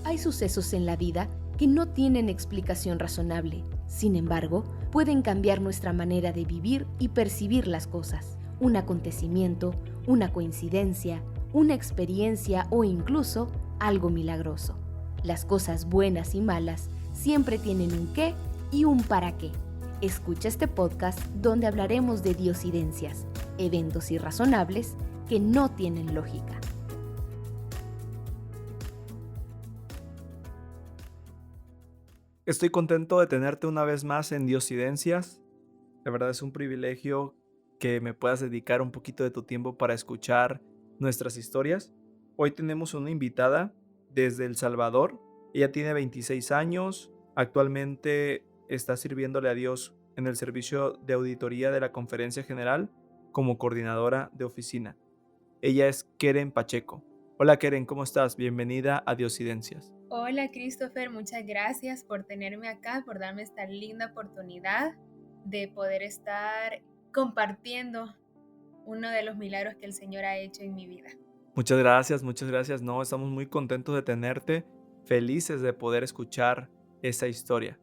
Hay sucesos en la vida que no tienen explicación razonable. Sin embargo, pueden cambiar nuestra manera de vivir y percibir las cosas. Un acontecimiento, una coincidencia, una experiencia o incluso algo milagroso. Las cosas buenas y malas siempre tienen un qué y un para qué. Escucha este podcast donde hablaremos de diosidencias, eventos irrazonables que no tienen lógica. Estoy contento de tenerte una vez más en Diosidencias. La verdad es un privilegio que me puedas dedicar un poquito de tu tiempo para escuchar nuestras historias. Hoy tenemos una invitada desde El Salvador. Ella tiene 26 años. Actualmente está sirviéndole a Dios en el servicio de auditoría de la Conferencia General como coordinadora de oficina. Ella es Keren Pacheco. Hola Keren, ¿cómo estás? Bienvenida a Diosidencias. Hola Christopher, muchas gracias por tenerme acá, por darme esta linda oportunidad de poder estar compartiendo uno de los milagros que el Señor ha hecho en mi vida. Muchas gracias, muchas gracias. No, estamos muy contentos de tenerte, felices de poder escuchar esa historia.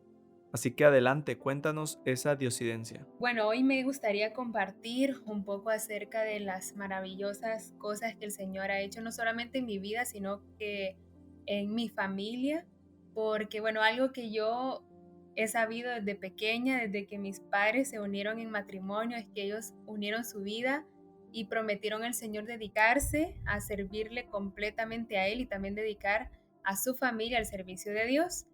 Así que adelante, cuéntanos esa diosidencia. Bueno, hoy me gustaría compartir un poco acerca de las maravillosas cosas que el Señor ha hecho, no solamente en mi vida, sino que en mi familia, porque bueno, algo que yo he sabido desde pequeña, desde que mis padres se unieron en matrimonio, es que ellos unieron su vida y prometieron al Señor dedicarse a servirle completamente a Él y también dedicar a su familia al servicio de Dios.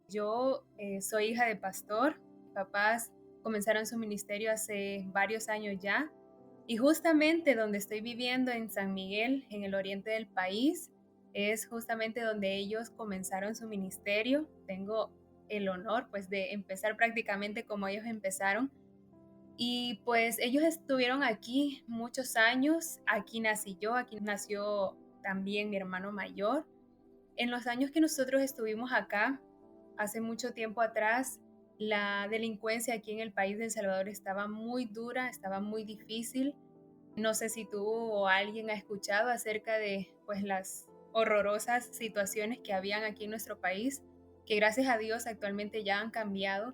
Yo soy hija de pastor, mis papás comenzaron su ministerio hace varios años ya, y justamente donde estoy viviendo en San Miguel, en el oriente del país, es justamente donde ellos comenzaron su ministerio. Tengo el honor pues de empezar prácticamente como ellos empezaron. Y pues ellos estuvieron aquí muchos años, aquí nací yo, aquí nació también mi hermano mayor. En los años que nosotros estuvimos acá, hace mucho tiempo atrás, la delincuencia aquí en el país de El Salvador estaba muy dura, estaba muy difícil. No sé si tú o alguien ha escuchado acerca de pues las horrorosas situaciones que habían aquí en nuestro país, que gracias a Dios actualmente ya han cambiado,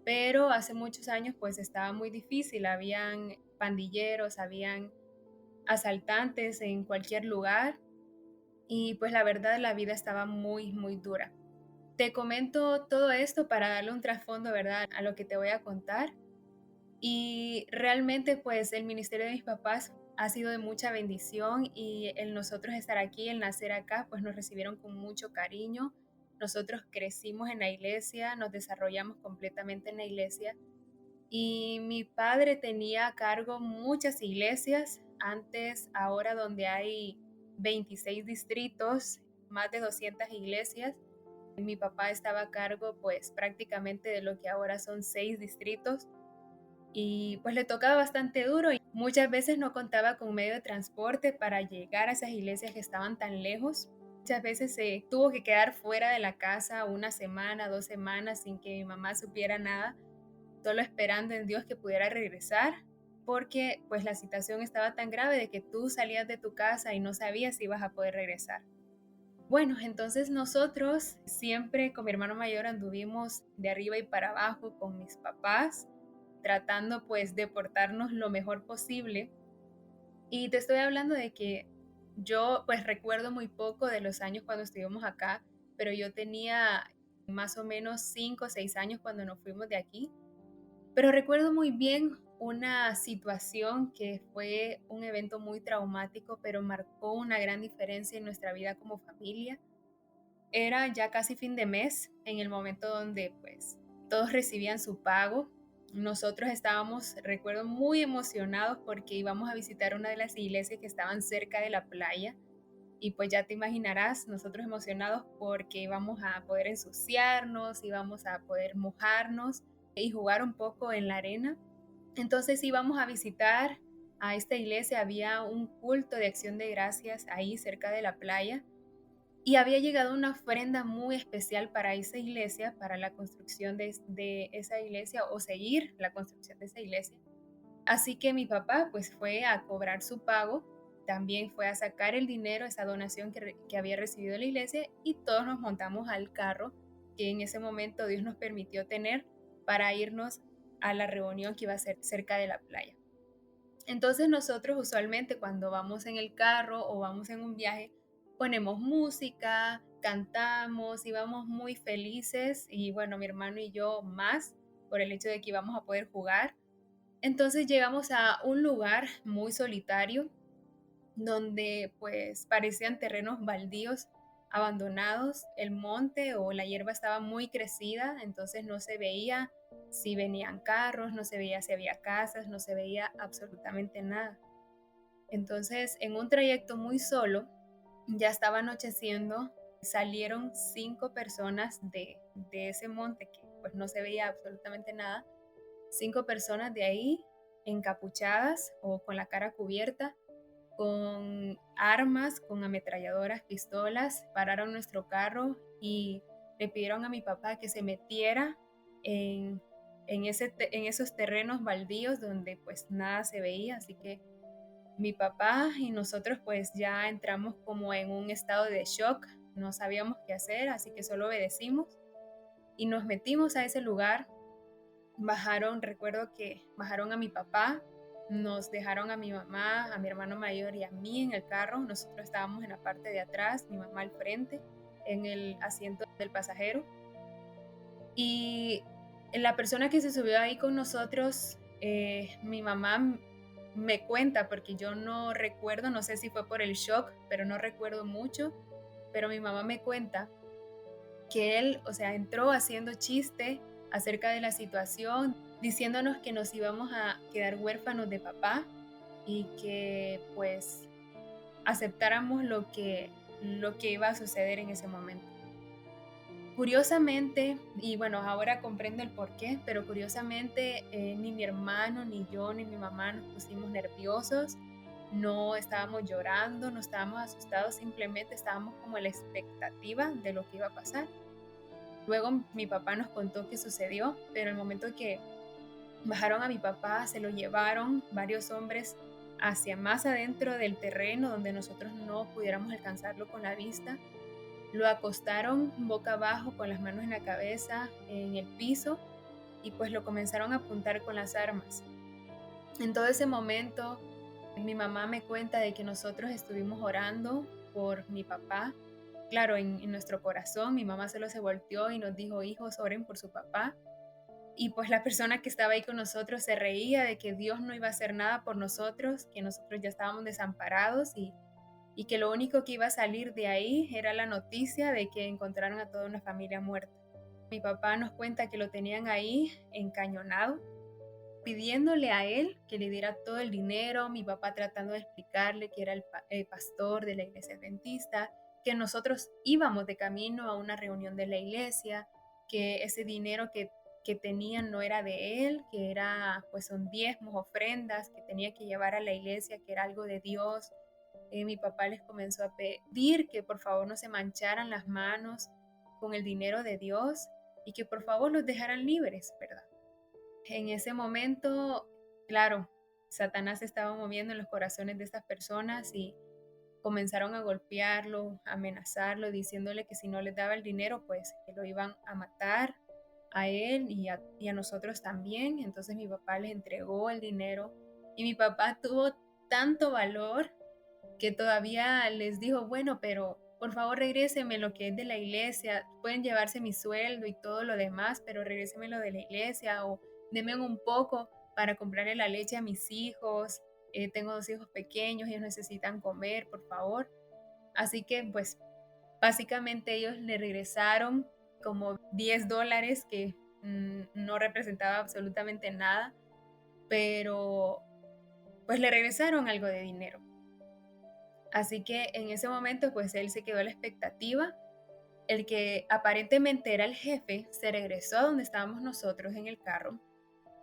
pero hace muchos años pues estaba muy difícil, habían pandilleros, habían asaltantes en cualquier lugar y pues la verdad la vida estaba muy, muy dura. Te comento todo esto para darle un trasfondo, ¿verdad?, a lo que te voy a contar. Y realmente, pues, el ministerio de mis papás ha sido de mucha bendición y el nosotros estar aquí, el nacer acá, pues nos recibieron con mucho cariño. Nosotros crecimos en la iglesia, nos desarrollamos completamente en la iglesia y mi padre tenía a cargo muchas iglesias. Antes, ahora donde hay 26 distritos, más de 200 iglesias, mi papá estaba a cargo pues prácticamente de lo que ahora son 6 distritos y pues le tocaba bastante duro y muchas veces no contaba con medio de transporte para llegar a esas iglesias que estaban tan lejos. Muchas veces se tuvo que quedar fuera de la casa una semana, 2 semanas sin que mi mamá supiera nada, solo esperando en Dios que pudiera regresar, porque pues la situación estaba tan grave de que tú salías de tu casa y no sabías si ibas a poder regresar. Bueno, entonces nosotros siempre con mi hermano mayor anduvimos de arriba y para abajo con mis papás, tratando pues de portarnos lo mejor posible. Y te estoy hablando de que yo pues recuerdo muy poco de los años cuando estuvimos acá, pero yo tenía más o menos 5 o 6 años cuando nos fuimos de aquí. Pero recuerdo muy bien una situación que fue un evento muy traumático, pero marcó una gran diferencia en nuestra vida como familia. Era ya casi fin de mes, en el momento donde pues todos recibían su pago. Nosotros estábamos, recuerdo, muy emocionados porque íbamos a visitar una de las iglesias que estaban cerca de la playa. Y pues ya te imaginarás, nosotros emocionados porque íbamos a poder ensuciarnos, íbamos a poder mojarnos y jugar un poco en la arena. Entonces íbamos a visitar a esta iglesia, había un culto de acción de gracias ahí cerca de la playa y había llegado una ofrenda muy especial para esa iglesia, para la construcción de esa iglesia o seguir la construcción de esa iglesia. Así que mi papá pues fue a cobrar su pago. también fue a sacar el dinero, esa donación que había recibido la iglesia, y todos nos montamos al carro que en ese momento Dios nos permitió tener para irnos a la reunión que iba a ser cerca de la playa. Entonces nosotros usualmente cuando vamos en el carro o vamos en un viaje, ponemos música, cantamos y vamos muy felices, y bueno, mi hermano y yo más por el hecho de que íbamos a poder jugar. Entonces llegamos a un lugar muy solitario donde pues parecían terrenos baldíos, abandonados. El monte o la hierba estaba muy crecida, entonces no se veía si venían carros, no se veía si había casas, no se veía absolutamente nada. Entonces, en un trayecto muy solo, ya estaba anocheciendo, salieron 5 personas de ese monte que pues no se veía absolutamente nada, 5 personas de ahí encapuchadas o con la cara cubierta, con armas, con ametralladoras, pistolas, pararon nuestro carro y le pidieron a mi papá que se metiera en, en esos terrenos baldíos donde pues nada se veía. Así que mi papá y nosotros pues ya entramos como en un estado de shock, no sabíamos qué hacer, así que solo obedecimos y nos metimos a ese lugar. Bajaron, recuerdo que bajaron a mi papá, nos dejaron a mi mamá, a mi hermano mayor y a mí en el carro. Nosotros estábamos en la parte de atrás, mi mamá al frente, en el asiento del pasajero. Y la persona que se subió ahí con nosotros, mi mamá me cuenta, porque yo no recuerdo, no sé si fue por el shock, pero no recuerdo mucho, pero mi mamá me cuenta que él, o sea, entró haciendo chiste acerca de la situación, diciéndonos que nos íbamos a quedar huérfanos de papá y que pues aceptáramos lo que iba a suceder en ese momento. Curiosamente, y bueno, ahora comprendo el porqué, pero curiosamente ni mi hermano, ni yo, ni mi mamá nos pusimos nerviosos, no estábamos llorando, no estábamos asustados, simplemente estábamos como en la expectativa de lo que iba a pasar. Luego mi papá nos contó qué sucedió, pero el momento que bajaron a mi papá, se lo llevaron varios hombres hacia más adentro del terreno donde nosotros no pudiéramos alcanzarlo con la vista. Lo acostaron boca abajo con las manos en la cabeza en el piso y pues lo comenzaron a apuntar con las armas. En todo ese momento mi mamá me cuenta de que nosotros estuvimos orando por mi papá. Claro, en nuestro corazón mi mamá solo se volteó y nos dijo: hijos, oren por su papá. Y pues la persona que estaba ahí con nosotros se reía de que Dios no iba a hacer nada por nosotros, que nosotros ya estábamos desamparados y que lo único que iba a salir de ahí era la noticia de que encontraron a toda una familia muerta. Mi papá nos cuenta que lo tenían ahí encañonado, pidiéndole a él que le diera todo el dinero, mi papá tratando de explicarle que era el pastor de la iglesia adventista, que nosotros íbamos de camino a una reunión de la iglesia, que ese dinero que tenían no era de él, que era pues son diezmos, ofrendas que tenía que llevar a la iglesia, que era algo de Dios. Mi papá les comenzó a pedir que por favor no se mancharan las manos con el dinero de Dios y que por favor los dejaran libres, ¿verdad? En ese momento, claro, Satanás estaba moviendo en los corazones de estas personas y comenzaron a golpearlo, a amenazarlo, diciéndole que si no les daba el dinero, pues que lo iban a matar a él y a nosotros también. Entonces mi papá les entregó el dinero y mi papá tuvo tanto valor que todavía les dijo: bueno, pero por favor regréseme lo que es de la iglesia, pueden llevarse mi sueldo y todo lo demás, pero regréseme lo de la iglesia o denme un poco para comprarle la leche a mis hijos, tengo 2 hijos pequeños, ellos necesitan comer, por favor. Así que pues básicamente ellos le regresaron como $10 que no representaba absolutamente nada, pero pues le regresaron algo de dinero. Así que en ese momento pues él se quedó a la expectativa. El que aparentemente era el jefe se regresó a donde estábamos nosotros en el carro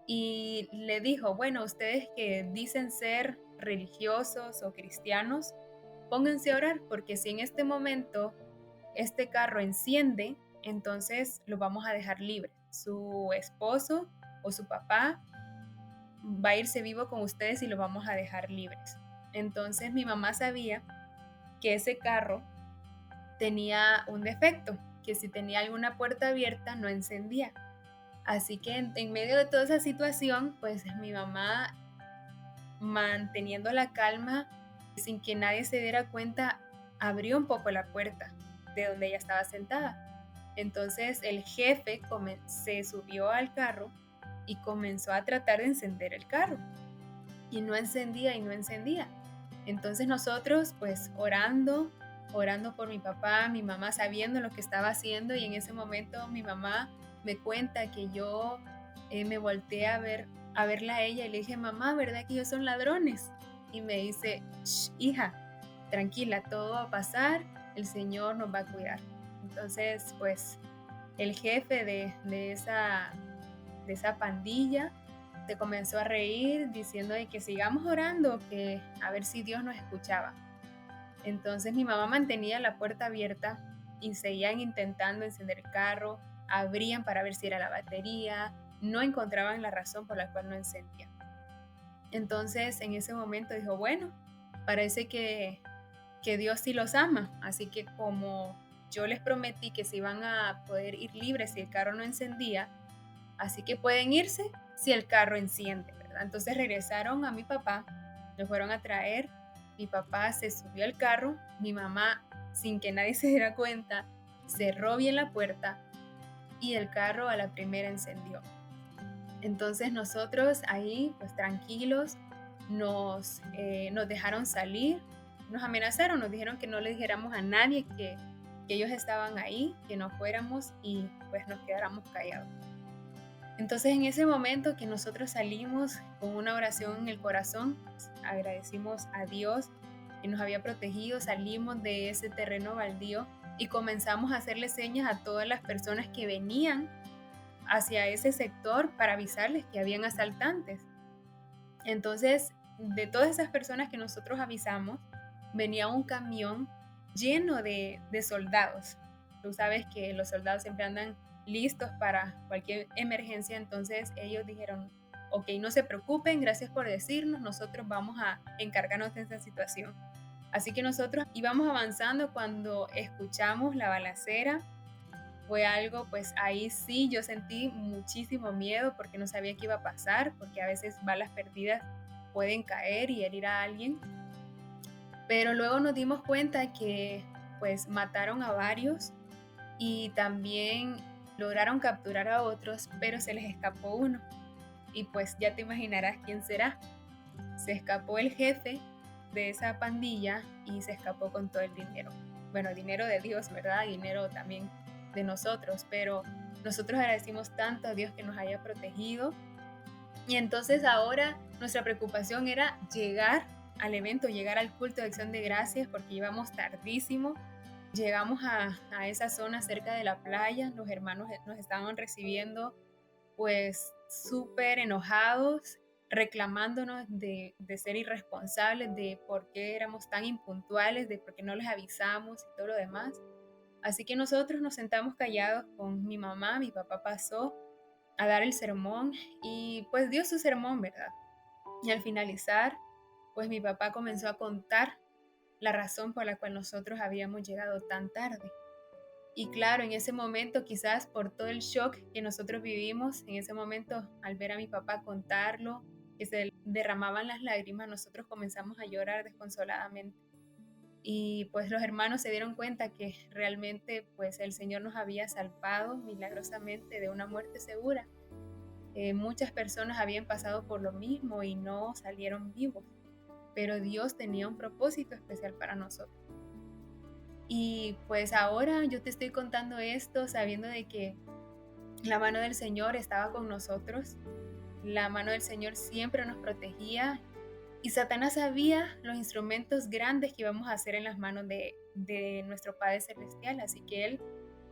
y le dijo: bueno, ustedes que dicen ser religiosos o cristianos, pónganse a orar, porque si en este momento este carro enciende, entonces lo vamos a dejar libre. Su esposo o su papá va a irse vivo con ustedes y lo vamos a dejar libres. Entonces mi mamá sabía que ese carro tenía un defecto, que si tenía alguna puerta abierta no encendía. Así que en medio de toda esa situación, pues mi mamá, manteniendo la calma, sin que nadie se diera cuenta, abrió un poco la puerta de donde ella estaba sentada. Entonces el jefe se subió al carro y comenzó a tratar de encender el carro. Y no encendía y no encendía. Entonces nosotros pues orando por mi papá, mi mamá sabiendo lo que estaba haciendo, y en ese momento mi mamá me cuenta que yo me volteé a verla a ella y le dije, mamá, ¿verdad que ellos son ladrones? Y me dice, "Shh, hija, tranquila, todo va a pasar, el Señor nos va a cuidar". Entonces pues el jefe de esa pandilla se comenzó a reír diciendo de que sigamos orando, que a ver si Dios nos escuchaba. Entonces mi mamá mantenía la puerta abierta y seguían intentando encender el carro, abrían para ver si era la batería, no encontraban la razón por la cual no encendía. Entonces en ese momento dijo, bueno, parece que Dios sí los ama, así que como yo les prometí que se iban a poder ir libres si el carro no encendía, así que pueden irse si el carro enciende, ¿verdad? Entonces regresaron a mi papá, lo fueron a traer, mi papá se subió al carro, mi mamá, sin que nadie se diera cuenta, cerró bien la puerta y el carro a la primera encendió. Entonces nosotros ahí, pues tranquilos, nos dejaron salir, nos amenazaron, nos dijeron que no le dijéramos a nadie que ellos estaban ahí, que no fuéramos y pues nos quedáramos callados. Entonces en ese momento que nosotros salimos con una oración en el corazón, agradecimos a Dios que nos había protegido, salimos de ese terreno baldío y comenzamos a hacerle señas a todas las personas que venían hacia ese sector para avisarles que habían asaltantes. Entonces, de todas esas personas que nosotros avisamos, venía un camión lleno de soldados. Tú sabes que los soldados siempre andan listos para cualquier emergencia, entonces ellos dijeron, ok, no se preocupen, gracias por decirnos, nosotros vamos a encargarnos de esta situación. Así que nosotros íbamos avanzando cuando escuchamos la balacera. Fue algo, pues ahí sí yo sentí muchísimo miedo porque no sabía qué iba a pasar, porque a veces balas perdidas pueden caer y herir a alguien. Pero luego nos dimos cuenta que pues mataron a varios y también lograron capturar a otros, pero se les escapó uno. Y pues ya te imaginarás quién será. Se escapó el jefe de esa pandilla y se escapó con todo el dinero. Bueno, dinero de Dios, ¿verdad? Dinero también de nosotros, pero nosotros agradecimos tanto a Dios que nos haya protegido. Y entonces ahora nuestra preocupación era llegar al evento, llegar al culto de acción de gracias, porque íbamos tardísimo. Llegamos a esa zona cerca de la playa, los hermanos nos estaban recibiendo pues súper enojados, reclamándonos de ser irresponsables, de por qué éramos tan impuntuales, de por qué no les avisamos y todo lo demás. Así que nosotros nos sentamos callados con mi mamá, mi papá pasó a dar el sermón y pues dio su sermón, ¿verdad? Y al finalizar, pues mi papá comenzó a contar la razón por la cual nosotros habíamos llegado tan tarde. Y claro, en ese momento, quizás por todo el shock que nosotros vivimos, en ese momento, al ver a mi papá contarlo, que se derramaban las lágrimas, nosotros comenzamos a llorar desconsoladamente. Y pues los hermanos se dieron cuenta que realmente pues el Señor nos había salvado milagrosamente de una muerte segura. Muchas personas habían pasado por lo mismo y no salieron vivos, pero Dios tenía un propósito especial para nosotros. Y pues ahora yo te estoy contando esto sabiendo de que la mano del Señor estaba con nosotros, la mano del Señor siempre nos protegía y Satanás sabía los instrumentos grandes que íbamos a hacer en las manos de nuestro Padre Celestial, así que Él,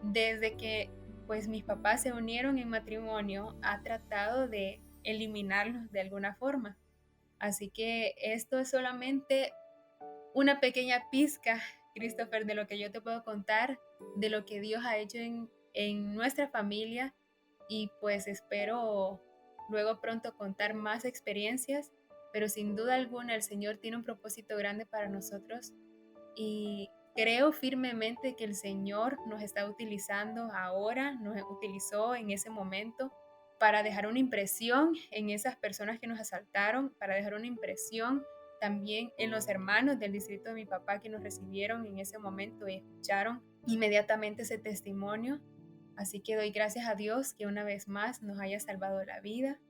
desde que pues mis papás se unieron en matrimonio, ha tratado de eliminarlos de alguna forma. Así que esto es solamente una pequeña pizca, Christopher, de lo que yo te puedo contar, de lo que Dios ha hecho en nuestra familia y pues espero luego pronto contar más experiencias pero sin duda alguna el Señor tiene un propósito grande para nosotros y creo firmemente que el Señor nos está utilizando ahora, nos utilizó en ese momento para dejar una impresión en esas personas que nos asaltaron, para dejar una impresión también en los hermanos del distrito de mi papá que nos recibieron en ese momento y escucharon inmediatamente ese testimonio. Así que doy gracias a Dios que una vez más nos haya salvado la vida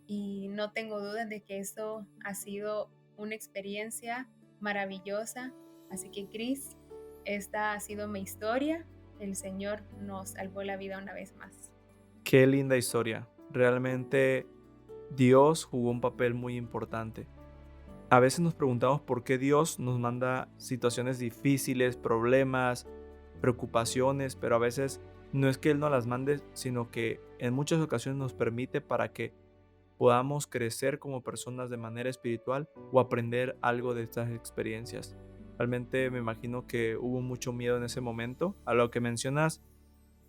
y no tengo dudas de que eso ha sido una experiencia maravillosa. Así que Cris, esta ha sido mi historia. El Señor nos salvó la vida una vez más. Qué linda historia. Realmente Dios jugó un papel muy importante. A veces nos preguntamos por qué Dios nos manda situaciones difíciles, problemas, preocupaciones, pero a veces no es que Él nos las mande, sino que en muchas ocasiones nos permite para que podamos crecer como personas de manera espiritual o aprender algo de estas experiencias. Realmente me imagino que hubo mucho miedo en ese momento. A lo que mencionas,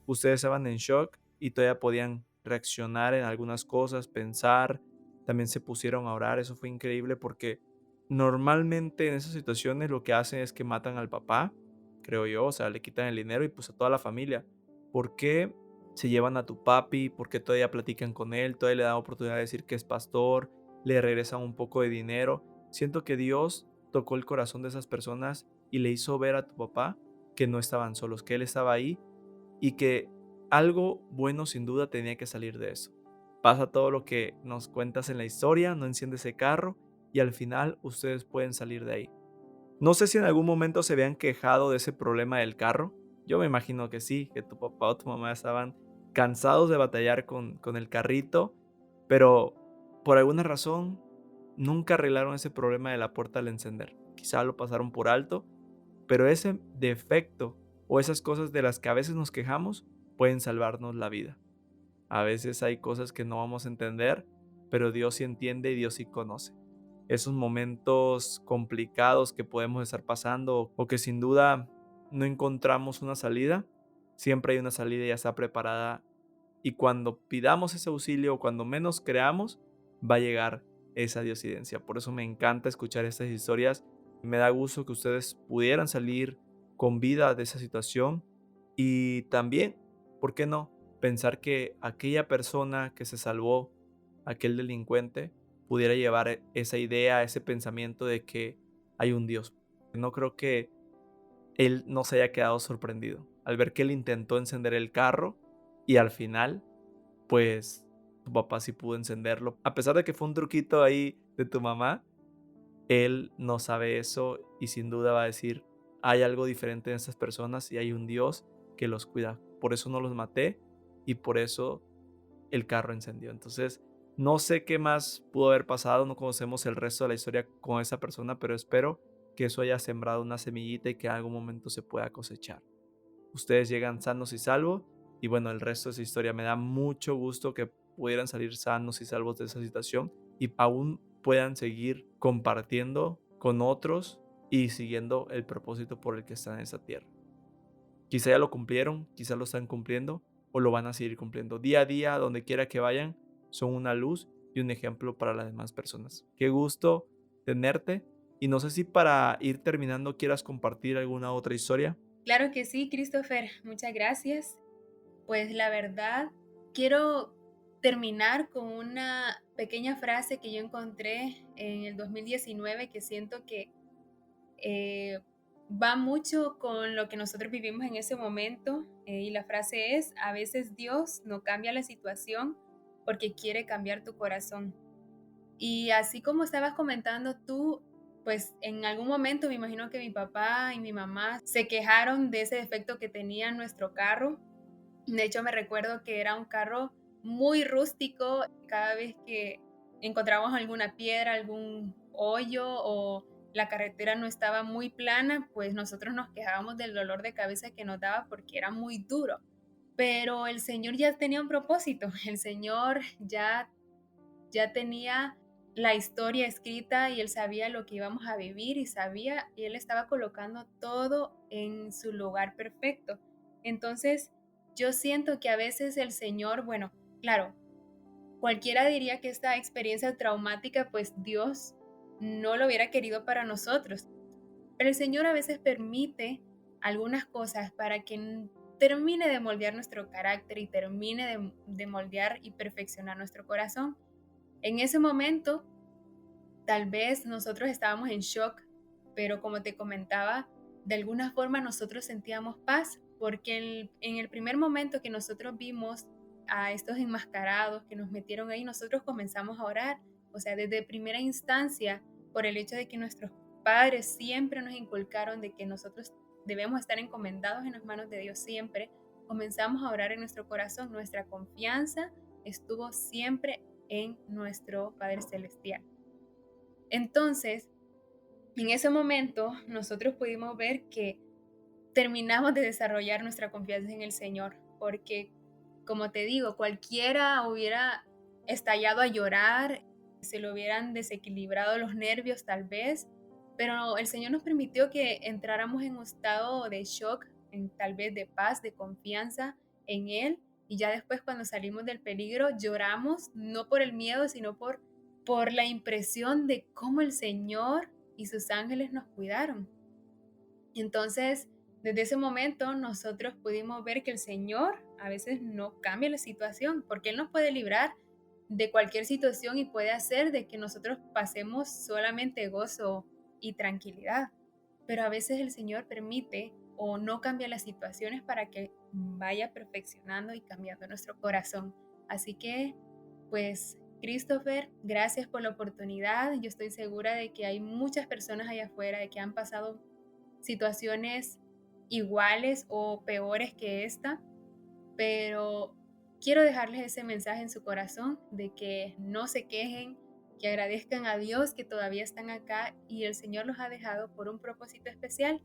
ustedes estaban en shock y todavía podían reaccionar en algunas cosas, pensar, también se pusieron a orar. Eso fue increíble porque normalmente en esas situaciones lo que hacen es que matan al papá, creo yo, o sea, le quitan el dinero y pues a toda la familia. ¿Por qué se llevan a tu papi? ¿Por qué todavía platican con él? Todavía le dan oportunidad de decir que es pastor, le regresan un poco de dinero. Siento que Dios tocó el corazón de esas personas y le hizo ver a tu papá que no estaban solos, que él estaba ahí y que algo bueno sin duda tenía que salir de eso. Pasa todo lo que nos cuentas en la historia, no enciende ese carro y al final ustedes pueden salir de ahí. No sé si en algún momento se habían quejado de ese problema del carro. Yo me imagino que sí, que tu papá o tu mamá estaban cansados de batallar con el carrito, pero por alguna razón nunca arreglaron ese problema de la puerta al encender. Quizá lo pasaron por alto, pero ese defecto o esas cosas de las que a veces nos quejamos pueden salvarnos la vida. A veces hay cosas que no vamos a entender, pero Dios sí entiende y Dios sí conoce. Esos momentos complicados que podemos estar pasando o que sin duda no encontramos una salida, siempre hay una salida y ya está preparada. Y cuando pidamos ese auxilio o cuando menos creamos, va a llegar esa diosidencia. Por eso me encanta escuchar estas historias. Me da gusto que ustedes pudieran salir con vida de esa situación y también, ¿por qué no? Pensar que aquella persona que se salvó, aquel delincuente, pudiera llevar esa idea, ese pensamiento de que hay un Dios. No creo que él no se haya quedado sorprendido al ver que él intentó encender el carro y al final, pues, tu papá sí pudo encenderlo. A pesar de que fue un truquito ahí de tu mamá, él no sabe eso y sin duda va a decir, hay algo diferente en estas personas y hay un Dios que los cuida. Por eso no los maté y por eso el carro encendió. Entonces, no sé qué más pudo haber pasado, no conocemos el resto de la historia con esa persona, pero espero que eso haya sembrado una semillita y que en algún momento se pueda cosechar. Ustedes llegan sanos y salvos y bueno, el resto de esa historia me da mucho gusto que pudieran salir sanos y salvos de esa situación y aún puedan seguir compartiendo con otros y siguiendo el propósito por el que están en esa tierra. Quizá ya lo cumplieron, quizá lo están cumpliendo o lo van a seguir cumpliendo. Día a día, donde quiera que vayan, son una luz y un ejemplo para las demás personas. Qué gusto tenerte y no sé si para ir terminando quieras compartir alguna otra historia. Claro que sí, Christopher, muchas gracias. Pues la verdad, quiero terminar con una pequeña frase que yo encontré en el 2019 que siento que eh, va mucho con lo que nosotros vivimos en ese momento. Y la frase es, a veces Dios no cambia la situación porque quiere cambiar tu corazón. Y así como estabas comentando tú, pues en algún momento me imagino que mi papá y mi mamá se quejaron de ese defecto que tenía nuestro carro. De hecho, me recuerdo que era un carro muy rústico. Cada vez que encontrábamos alguna piedra, algún hoyo o la carretera no estaba muy plana, pues nosotros nos quejábamos del dolor de cabeza que nos daba porque era muy duro. Pero el Señor ya tenía un propósito. El Señor ya tenía la historia escrita y él sabía lo que íbamos a vivir y sabía y él estaba colocando todo en su lugar perfecto. Entonces, yo siento que a veces el Señor, bueno, claro, cualquiera diría que esta experiencia traumática, pues Dios no lo hubiera querido para nosotros. Pero el Señor a veces permite algunas cosas para que termine de moldear nuestro carácter y termine de moldear y perfeccionar nuestro corazón. En ese momento, tal vez nosotros estábamos en shock, pero como te comentaba, de alguna forma nosotros sentíamos paz, porque en el primer momento que nosotros vimos a estos enmascarados que nos metieron ahí, nosotros comenzamos a orar. O sea, desde primera instancia, por el hecho de que nuestros padres siempre nos inculcaron de que nosotros debemos estar encomendados en las manos de Dios siempre, comenzamos a orar en nuestro corazón. Nuestra confianza estuvo siempre en nuestro Padre Celestial. Entonces, en ese momento, nosotros pudimos ver que terminamos de desarrollar nuestra confianza en el Señor, porque, como te digo, cualquiera hubiera estallado a llorar, se le hubieran desequilibrado los nervios tal vez, pero el Señor nos permitió que entráramos en un estado de shock, tal vez de paz, de confianza en Él, y ya después cuando salimos del peligro lloramos, no por el miedo, sino por la impresión de cómo el Señor y sus ángeles nos cuidaron. Entonces, desde ese momento nosotros pudimos ver que el Señor a veces no cambia la situación, porque Él nos puede librar de cualquier situación y puede hacer de que nosotros pasemos solamente gozo y tranquilidad. Pero a veces el Señor permite o no cambia las situaciones para que vaya perfeccionando y cambiando nuestro corazón. Así que, pues, Christopher, gracias por la oportunidad. Yo estoy segura de que hay muchas personas allá afuera de que han pasado situaciones iguales o peores que esta, pero quiero dejarles ese mensaje en su corazón de que no se quejen, que agradezcan a Dios que todavía están acá y el Señor los ha dejado por un propósito especial.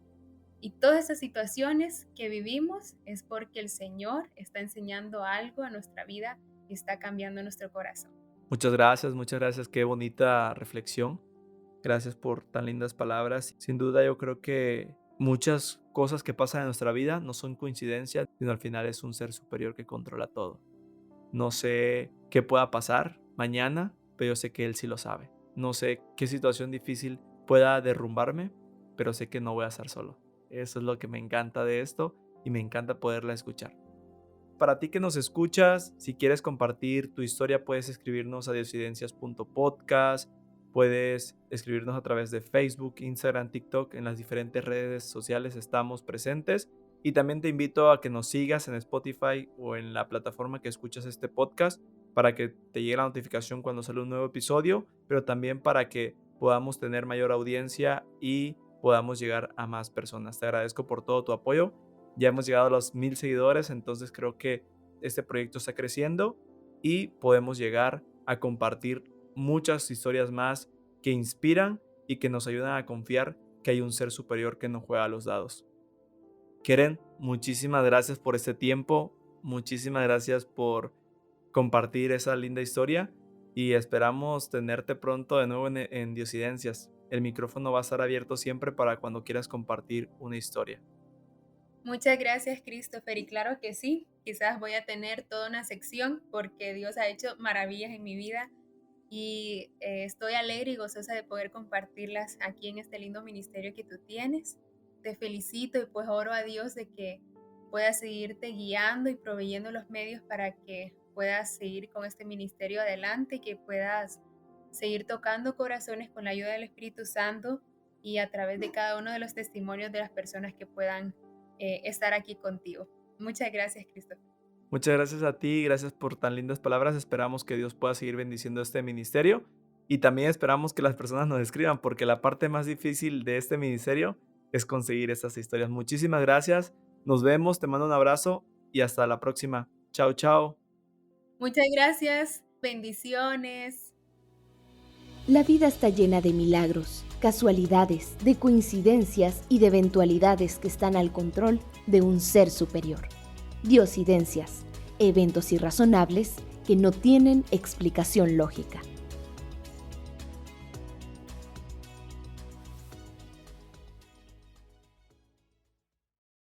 Y todas esas situaciones que vivimos es porque el Señor está enseñando algo a nuestra vida y está cambiando nuestro corazón. Muchas gracias, qué bonita reflexión. Gracias por tan lindas palabras. Sin duda yo creo que muchas cosas que pasan en nuestra vida no son coincidencia, sino al final es un ser superior que controla todo. No sé qué pueda pasar mañana, pero yo sé que Él sí lo sabe. No sé qué situación difícil pueda derrumbarme, pero sé que no voy a estar solo. Eso es lo que me encanta de esto y me encanta poderla escuchar. Para ti que nos escuchas, si quieres compartir tu historia, puedes escribirnos a diosidencias.podcast, puedes escribirnos a través de Facebook, Instagram, TikTok, en las diferentes redes sociales estamos presentes. Y también te invito a que nos sigas en Spotify o en la plataforma que escuchas este podcast para que te llegue la notificación cuando sale un nuevo episodio, pero también para que podamos tener mayor audiencia y podamos llegar a más personas. Te agradezco por todo tu apoyo. Ya hemos llegado a los 1000 seguidores, entonces creo que este proyecto está creciendo y podemos llegar a compartir muchas historias más que inspiran y que nos ayudan a confiar que hay un ser superior que no juega a los dados. Keren, muchísimas gracias por este tiempo, muchísimas gracias por compartir esa linda historia y esperamos tenerte pronto de nuevo en Diosidencias. El micrófono va a estar abierto siempre para cuando quieras compartir una historia. Muchas gracias, Christopher, y claro que sí, quizás voy a tener toda una sección porque Dios ha hecho maravillas en mi vida y estoy alegre y gozosa de poder compartirlas aquí en este lindo ministerio que tú tienes. Te felicito y pues oro a Dios de que puedas seguirte guiando y proveyendo los medios para que puedas seguir con este ministerio adelante y que puedas seguir tocando corazones con la ayuda del Espíritu Santo y a través de cada uno de los testimonios de las personas que puedan estar aquí contigo. Muchas gracias, Christopher. Muchas gracias a ti, gracias por tan lindas palabras. Esperamos que Dios pueda seguir bendiciendo este ministerio y también esperamos que las personas nos escriban porque la parte más difícil de este ministerio es conseguir estas historias. Muchísimas gracias, nos vemos, te mando un abrazo y hasta la próxima. Chao, chao. Muchas gracias, bendiciones. La vida está llena de milagros, casualidades, de coincidencias y de eventualidades que están al control de un ser superior. Diosidencias, eventos irrazonables que no tienen explicación lógica.